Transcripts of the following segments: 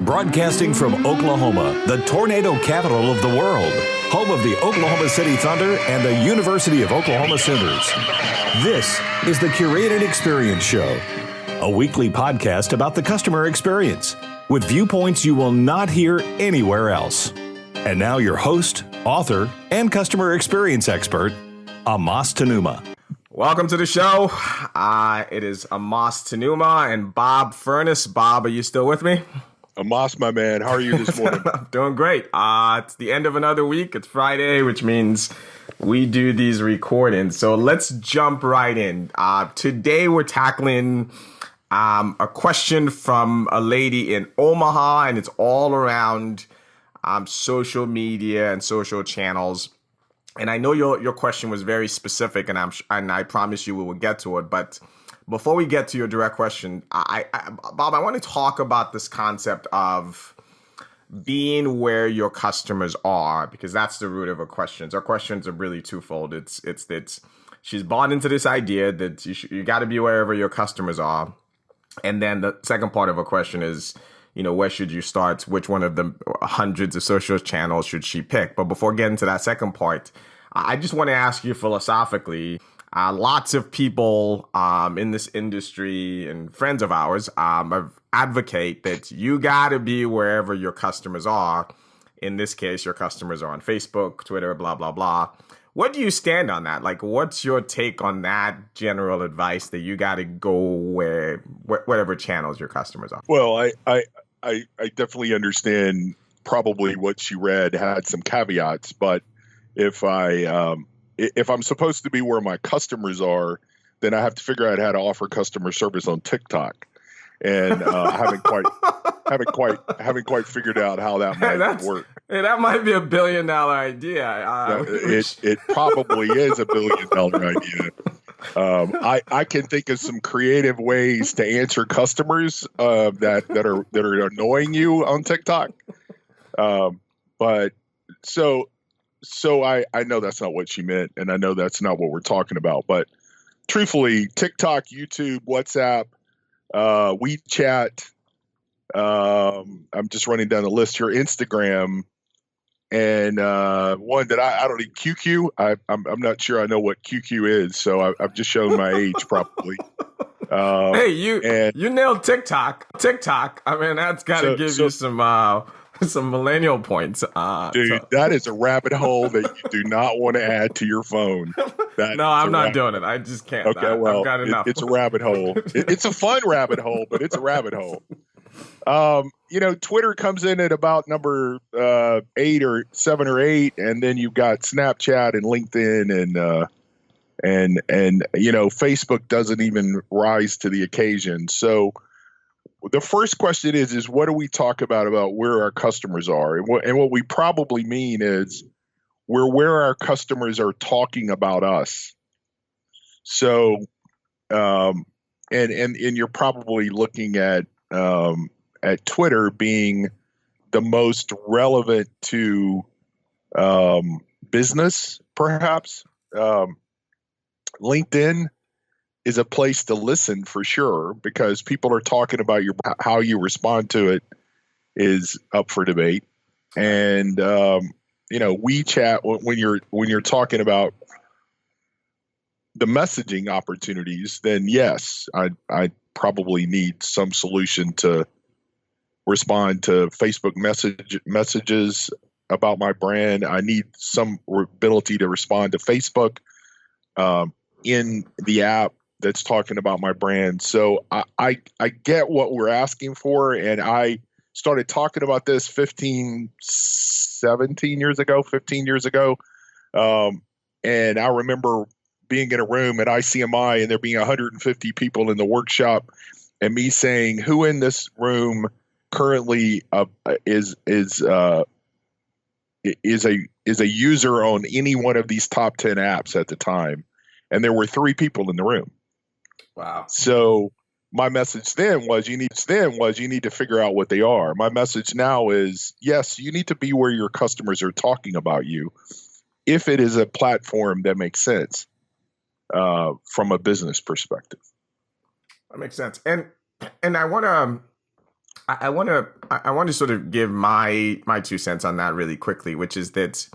Broadcasting from Oklahoma, the tornado capital of the world, home of the Oklahoma City Thunder and the University of Oklahoma Sooners. This is the Curated Experience Show, a weekly podcast about the customer experience with viewpoints you will not hear anywhere else. And now your host, author, and customer experience expert, Amas Tenumah. Welcome to the show. It is Amas Tenumah and Bob Furniss. Bob, are you still with me? Amas, my man, how are you this morning? I'm doing great. It's the end of another week. It's Friday, which means we do these recordings. So let's jump right in. Today we're tackling a question from a lady in Omaha, and it's all around social media and social channels. And I know your question was very specific, and I promise you we will get to it. But before we get to your direct question, Bob, I want to talk about this concept of being where your customers are, because that's the root of her questions. Our questions are really twofold. It's that she's bought into this idea that you got to be wherever your customers are. And then the second part of her question is, where should you start? Which one of the hundreds of social channels should she pick? But before getting to that second part, I just want to ask you philosophically, lots of people in this industry and friends of ours advocate that you got to be wherever your customers are. In this case, your customers are on Facebook, Twitter, blah, blah, blah. What do you stand on that? Like, what's your take on that general advice that you got to go whatever channels your customers are? Well, I definitely understand probably what she read had some caveats, but if I'm supposed to be where my customers are, then I have to figure out how to offer customer service on TikTok, and haven't quite figured out how that might work. Hey, that might be $1 billion idea. It probably is $1 billion idea. I can think of some creative ways to answer customers that are annoying you on TikTok. But so I know that's not what she meant, and I know that's not what we're talking about. But truthfully, TikTok, YouTube, WhatsApp, WeChat, I'm just running down the list here, Instagram, and one that I don't need, QQ. I'm not sure I know what QQ is, so I've just shown my age probably. Hey, you nailed TikTok. I mean, that's got to give you some millennial points. Dude, that is a rabbit hole that you do not want to add to your phone. No, I'm not doing it. I just can't. Okay, well, I've got enough. It's a rabbit hole. It's a fun rabbit hole, but it's a rabbit hole. Twitter comes in at about number 8 or 7 or 8, and then you've got Snapchat and LinkedIn and Facebook doesn't even rise to the occasion. So the first question is what do we talk about where our customers are? And what we probably mean is we're where our customers are talking about us. So, and you're probably looking at Twitter being the most relevant to business, perhaps. LinkedIn is a place to listen for sure, because people are talking about how you respond to it is up for debate. And WeChat, when you're talking about the messaging opportunities, then yes, I probably need some solution to respond to Facebook messages about my brand. I need some ability to respond to Facebook in the app that's talking about my brand. So I get what we're asking for, and I started talking about this 15 years ago. And I remember being in a room at ICMI and there being 150 people in the workshop, and me saying, who in this room currently is a user on any one of these top 10 apps at the time? And there were 3 people in the room. Wow. So my message then was you need to figure out what they are. My message now is, yes, you need to be where your customers are talking about you, if it is a platform that makes sense from a business perspective. That makes sense. And I want to I want to sort of give my 2 cents on that really quickly, which is that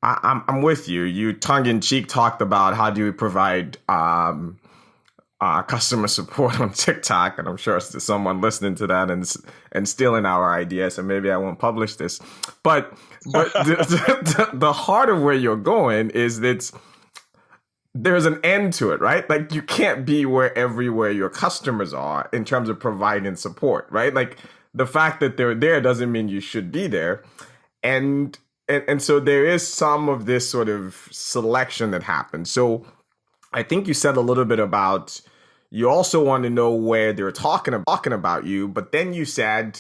I'm with you. You tongue in cheek talked about how do you provide customer support on TikTok, and I'm sure there's someone listening to that and stealing our ideas, and maybe I won't publish this. But the heart of where you're going is that there's an end to it, right? Like you can't be everywhere your customers are in terms of providing support, right? Like the fact that they're there doesn't mean you should be there, and so there is some of this sort of selection that happens. So I think you said a little bit about you also want to know where they're talking about you, but then you said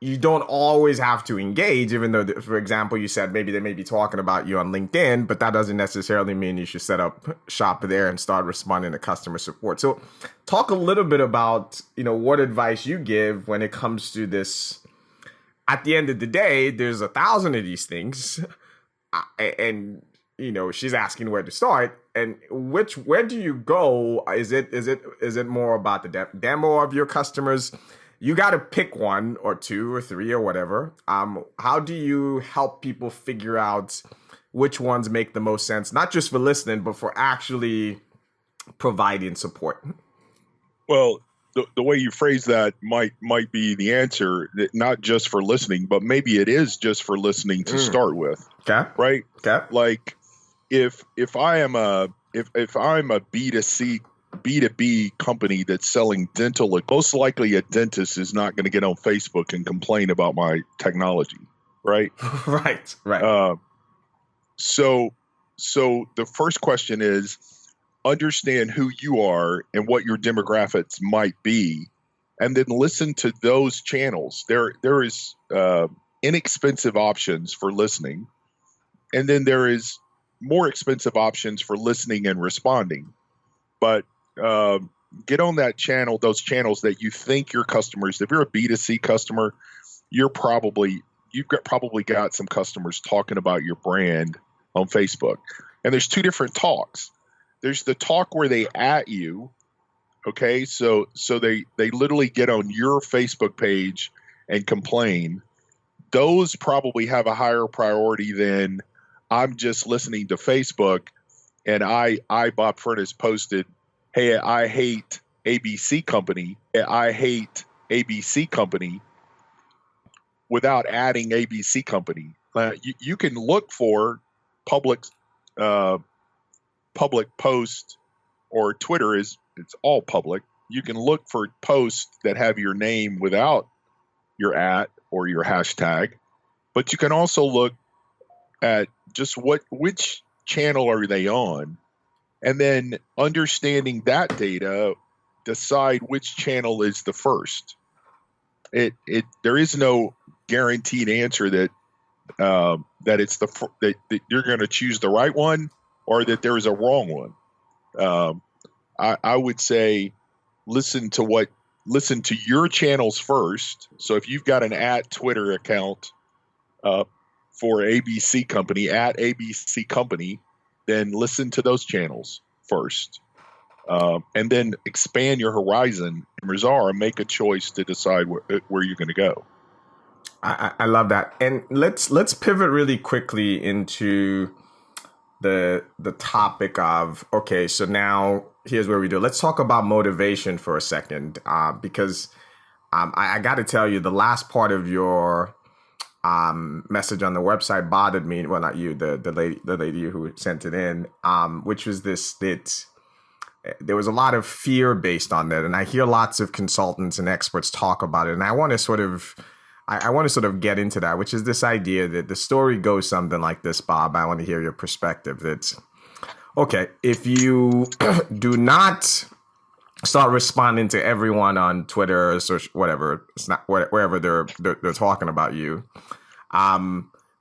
you don't always have to engage, even though, for example, you said maybe they may be talking about you on LinkedIn, but that doesn't necessarily mean you should set up shop there and start responding to customer support. So talk a little bit about, what advice you give when it comes to this. At the end of the day, there's 1,000 of these things, and she's asking where to start, and where do you go? Is it more about the demo of your customers? You got to pick one or two or three or whatever. How do you help people figure out which ones make the most sense, not just for listening, but for actually providing support? Well, the way you phrase that might be the answer, not just for listening, but maybe it is just for listening to start with. Okay. Right? Okay. Like if I'm a B2B company that's selling dental, most likely a dentist is not going to get on Facebook and complain about my technology, right? Right. So the first question is understand who you are and what your demographics might be, and then listen to those channels. There is inexpensive options for listening, and then there is more expensive options for listening and responding. But get on that channel, those channels that you think your customers. If you're a B2C customer, you've probably got some customers talking about your brand on Facebook. And there's two different talks. There's the talk where they at you, okay? So they literally get on your Facebook page and complain. Those probably have a higher priority than I'm just listening to Facebook and I Bob Furniss posted, hey, I hate ABC company. I hate ABC company without adding ABC company. You can look for public posts, or Twitter it's all public. You can look for posts that have your name without your @ or your hashtag, but you can also look at just which channel are they on, and then understanding that data, decide which channel is the first. There is no guaranteed answer that it's that you're going to choose the right one or that there is a wrong one. I would say listen to your channels first. So if you've got an @Twitter account for ABC company, @ABC company, then listen to those channels first. And then expand your horizon and make a choice to decide where you're going to go. I love that. And let's pivot really quickly into the topic of, okay, so now here's where we do. Let's talk about motivation for a second, because I got to tell you, the last part of your message on the website bothered me. Well, not you, the lady who sent it in, which was that there was a lot of fear based on that, and I hear lots of consultants and experts talk about it, and I want to sort of get into that, which is this idea that the story goes something like this, Bob. I want to hear your perspective. That's okay. If you do not start responding to everyone on Twitter or whatever, it's not wherever they're talking about you,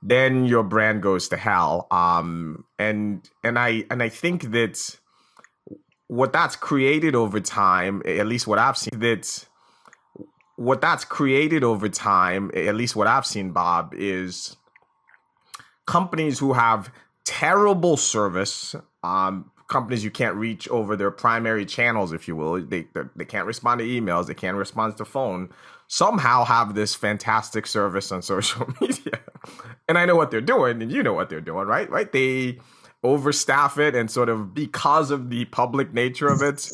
then your brand goes to hell. And I think that what that's created over time, at least what I've seen, Bob, is companies who have terrible service, companies you can't reach over their primary channels, if you will. They can't respond to emails. They can't respond to phone. somehow have this fantastic service on social media. And I know what they're doing, and you know what they're doing, right? Right? They overstaff it, and sort of because of the public nature of it,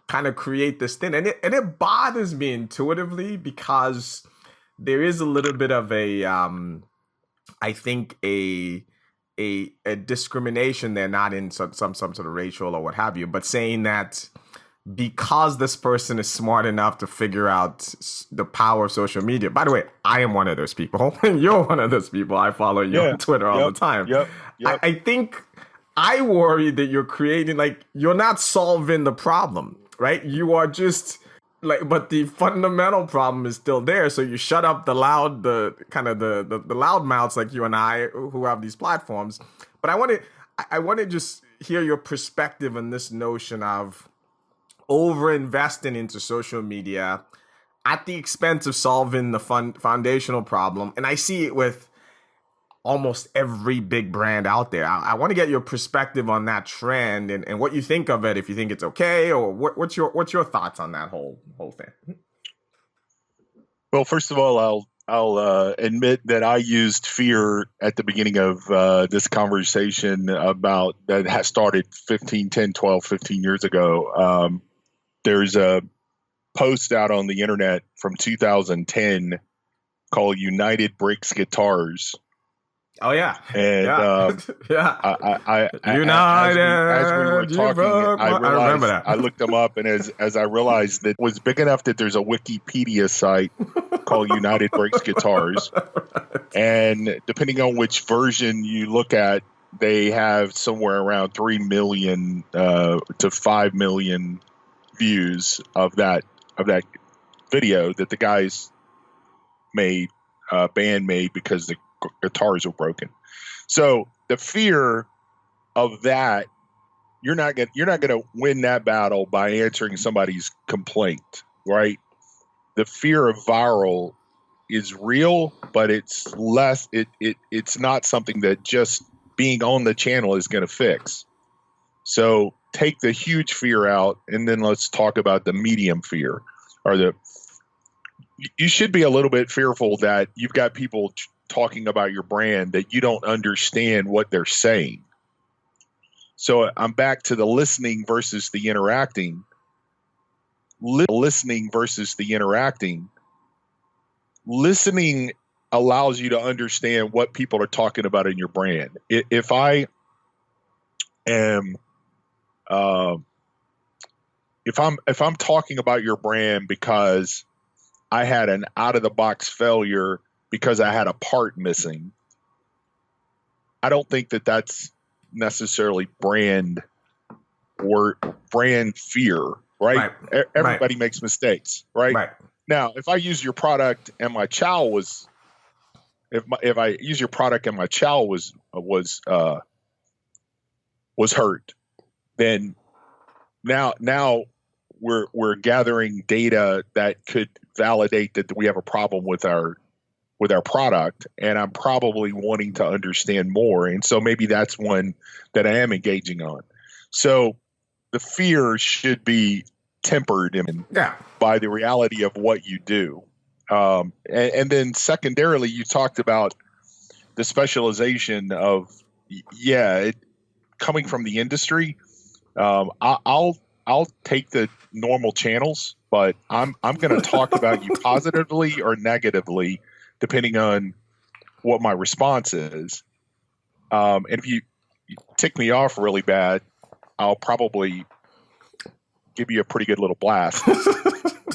kind of create this thing. And it bothers me intuitively, because there is a little bit of a I think a discrimination there, not in some sort of racial or what have you, but saying that because this person is smart enough to figure out the power of social media. By the way, I am one of those people. You're one of those people. I follow you on Twitter all the time. I think I worry that you're creating, like, you're not solving the problem, right? You are just like, but the fundamental problem is still there. So you shut up the loud mouths like you and I who have these platforms. But I want to just hear your perspective on this notion of over investing into social media at the expense of solving the foundational problem. And I see it with almost every big brand out there. I want to get your perspective on that trend and what you think of it, if you think it's okay, or what's your thoughts on that whole thing. Well, first of all, I'll admit that I used fear at the beginning of this conversation about that has started 15 years ago. There's a post out on the internet from 2010 called United Breaks Guitars. Oh yeah, and yeah. United. As we were talking, I realized, remember that. I looked them up, and as I realized that it was big enough that there's a Wikipedia site called United Breaks Guitars, and depending on which version you look at, they have somewhere around 3 million to 5 million views of that video that the guys made, band made, because the guitars were broken. So the fear of that, you're not gonna win that battle by answering somebody's complaint, right? The fear of viral is real, but it's less. It's not something that just being on the channel is going to fix. So take the huge fear out, and then let's talk about the medium fear, or you should be a little bit fearful that you've got people talking about your brand that you don't understand what they're saying. So I'm back to the listening versus the interacting. Listening versus the interacting. Listening allows you to understand what people are talking about in your brand. If I am, if I'm talking about your brand because I had an out of the box failure because I had a part missing, I don't think that that's necessarily brand or brand fear, right? Everybody makes mistakes, right? Now, if I use your product and my child was, if I use your product and my child was hurt, then now we're gathering data that could validate that we have a problem with our product, and I'm probably wanting to understand more. And so maybe that's one that I am engaging on. So the fear should be tempered by the reality of what you do. And then secondarily, you talked about the specialization of, coming from the industry. I'll take the normal channels, but I'm going to talk about you positively or negatively, depending on what my response is. And if you tick me off really bad, I'll probably give you a pretty good little blast.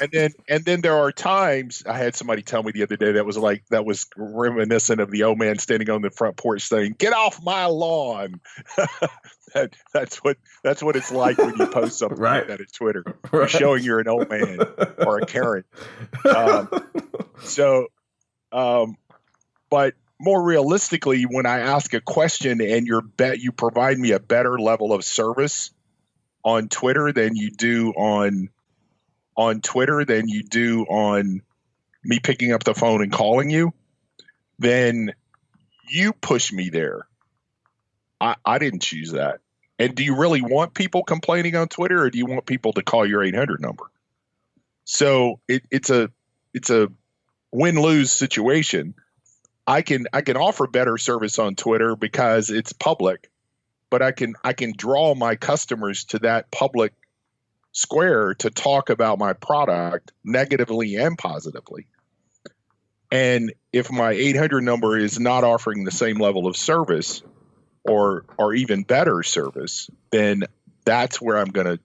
and then there are times, I had somebody tell me the other day that was reminiscent of the old man standing on the front porch saying, "Get off my lawn." That's what it's like when you post something like that at Twitter. You're showing you're an old man or a Karen. But more realistically, when I ask a question and you provide me a better level of service on Twitter than you do on me picking up the phone and calling you, then you push me there. I didn't choose that. And do you really want people complaining on Twitter, or do you want people to call your 800 number? So it's a a win-lose situation. I can offer better service on Twitter because it's public, but I can draw my customers to that public square to talk about my product negatively and positively. And if my 800 number is not offering the same level of service or even better service, then that's where I'm gonna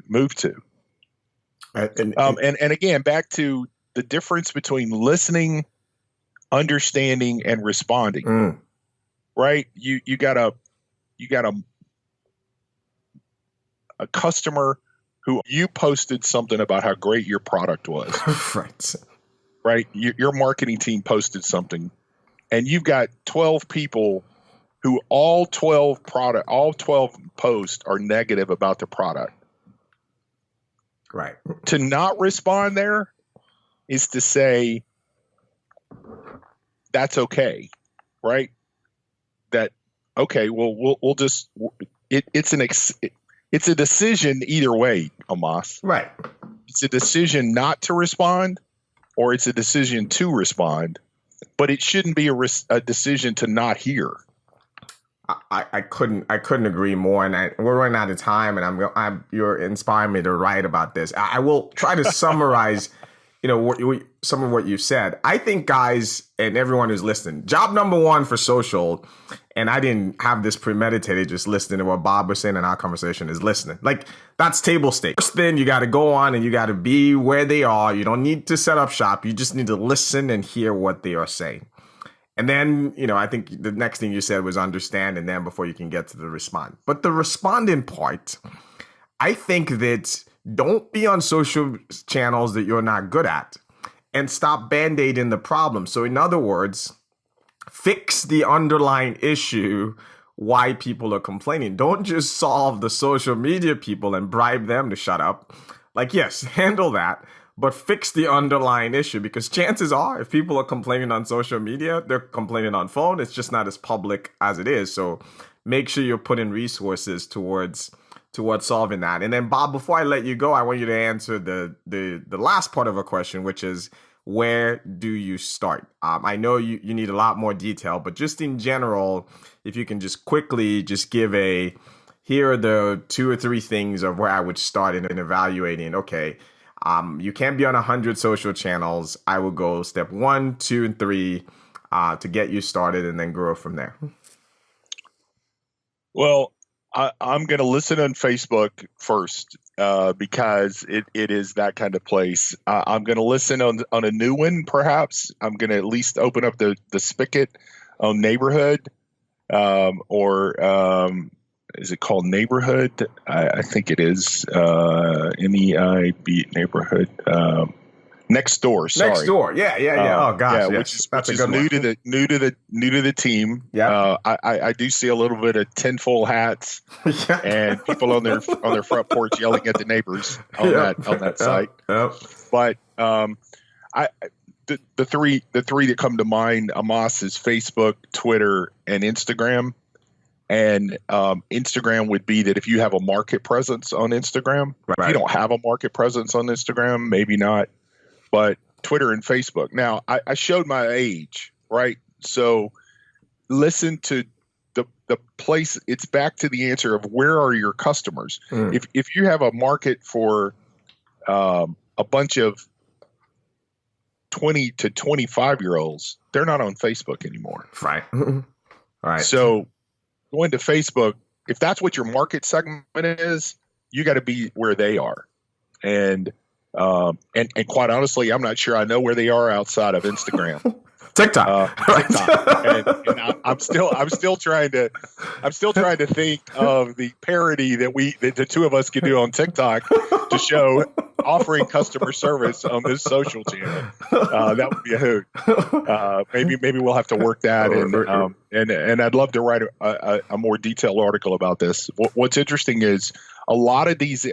move to. And again, back to the difference between listening, understanding, and responding. Right? You got a customer who you posted something about how great your product was. Right? Your marketing team posted something, and you've got 12 people who all 12 posts are negative about the product. Right. To not respond there is to say that's okay, right? That okay, well we'll just it's a decision either way, Amas. Right. It's a decision not to respond, or it's a decision to respond, but it shouldn't be a decision to not hear. I couldn't agree more, and we're running out of time, and you're inspiring me to write about this. I will try to summarize, some of what you said. I think, guys, and everyone who's listening, job number one for social, and I didn't have this premeditated, just listening to what Bob was saying in our conversation, is listening. Like, that's table stakes. First thing, you got to go on and you got to be where they are. You don't need to set up shop. You just need to listen and hear what they are saying. And then, I think the next thing you said was understand, and then before you can get to the respond. But the responding part, I think that don't be on social channels that you're not good at, and stop band-aiding the problem. So in other words, fix the underlying issue why people are complaining. Don't just solve the social media people and bribe them to shut up. Like, yes, handle that, but fix the underlying issue, because chances are if people are complaining on social media, they're complaining on phone. It's just not as public as it is. So make sure you're putting resources towards solving that. And then, Bob, before I let you go, I want you to answer the last part of a question, which is, where do you start? I know you need a lot more detail, but just in general, if you can just quickly just give here are the 2 or 3 things of where I would start in evaluating, okay, you can't be on 100 social channels. I will go step 1, 2, and 3 to get you started, and then grow from there. Well, I'm going to listen on Facebook first because it is that kind of place. I'm going to listen on a new one, perhaps. I'm going to at least open up the spigot on Neighborhood, or is it called Neighborhood? I think it is NEIB Neighborhood. Next Door. Sorry. Next Door. Yeah. Oh gosh, yeah, yes. which is new to the team. Yeah. I do see a little bit of tinfoil hats and people on their front porch yelling at the neighbors on that site. But the three that come to mind, Amas, is Facebook, Twitter, and Instagram. And Instagram would be that if you have a market presence on Instagram. Right. If you don't have a market presence on Instagram, maybe not. But Twitter and Facebook. Now, I showed my age, right? So listen to the place. It's back to the answer of where are your customers? If you have a market for a bunch of 20 to 25-year-olds, they're not on Facebook anymore. Right. All right. So going to Facebook, if that's what your market segment is, you got to be where they are. And quite honestly, I'm not sure I know where they are outside of Instagram. TikTok. And I'm still trying to think of the parody that the two of us can do on TikTok to show offering customer service on this social channel. That would be a hoot. Maybe we'll have to work that, and I'd love to write a more detailed article about this. What's interesting is a lot of these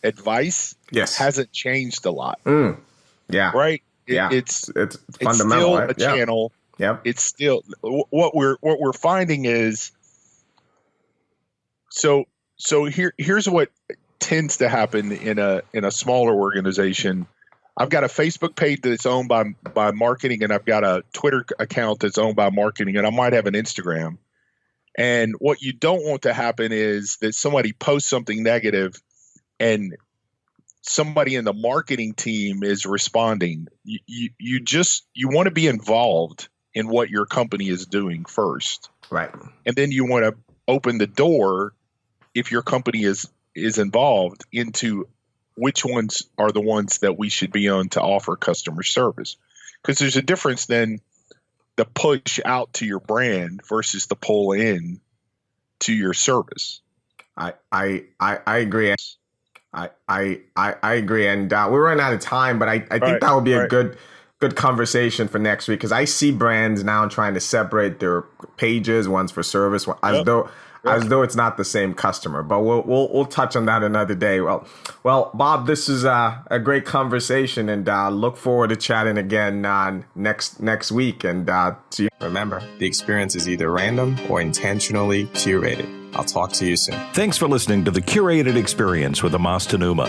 advice hasn't changed a lot. Yeah. Right. Yeah. It's fundamental. Still a channel. Yeah. It's still what we're finding is so here's what tends to happen in a smaller organization. I've got a Facebook page that's owned by marketing, and I've got a Twitter account that's owned by marketing, and I might have an Instagram. And what you don't want to happen is that somebody posts something negative and somebody in the marketing team is responding. You want to be involved in what your company is doing first. Right. And then you want to open the door, if your company is involved, into which ones are the ones that we should be on to offer customer service. Because there's a difference then the push out to your brand versus the pull in to your service. I agree. I agree. And we're running out of time, but I think that would be a good conversation for next week, because I see brands now trying to separate their pages, one's for service, as though it's not the same customer. But we'll touch on that another day. Well, Bob, this is a great conversation, and look forward to chatting again next week. And remember, the experience is either random or intentionally curated. I'll talk to you soon. Thanks for listening to The Curated Experience with Amas Tenumah.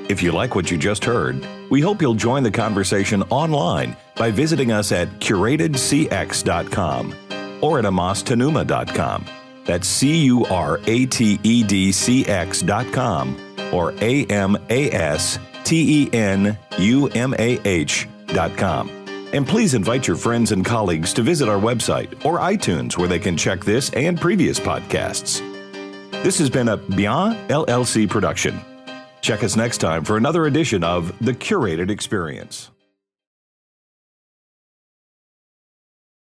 If you like what you just heard, we hope you'll join the conversation online by visiting us at curatedcx.com or at amastenumah.com. That's curatedcx.com or amastenumah.com. And please invite your friends and colleagues to visit our website or iTunes, where they can check this and previous podcasts. This has been a Bien LLC production. Check us next time for another edition of The Curated Experience.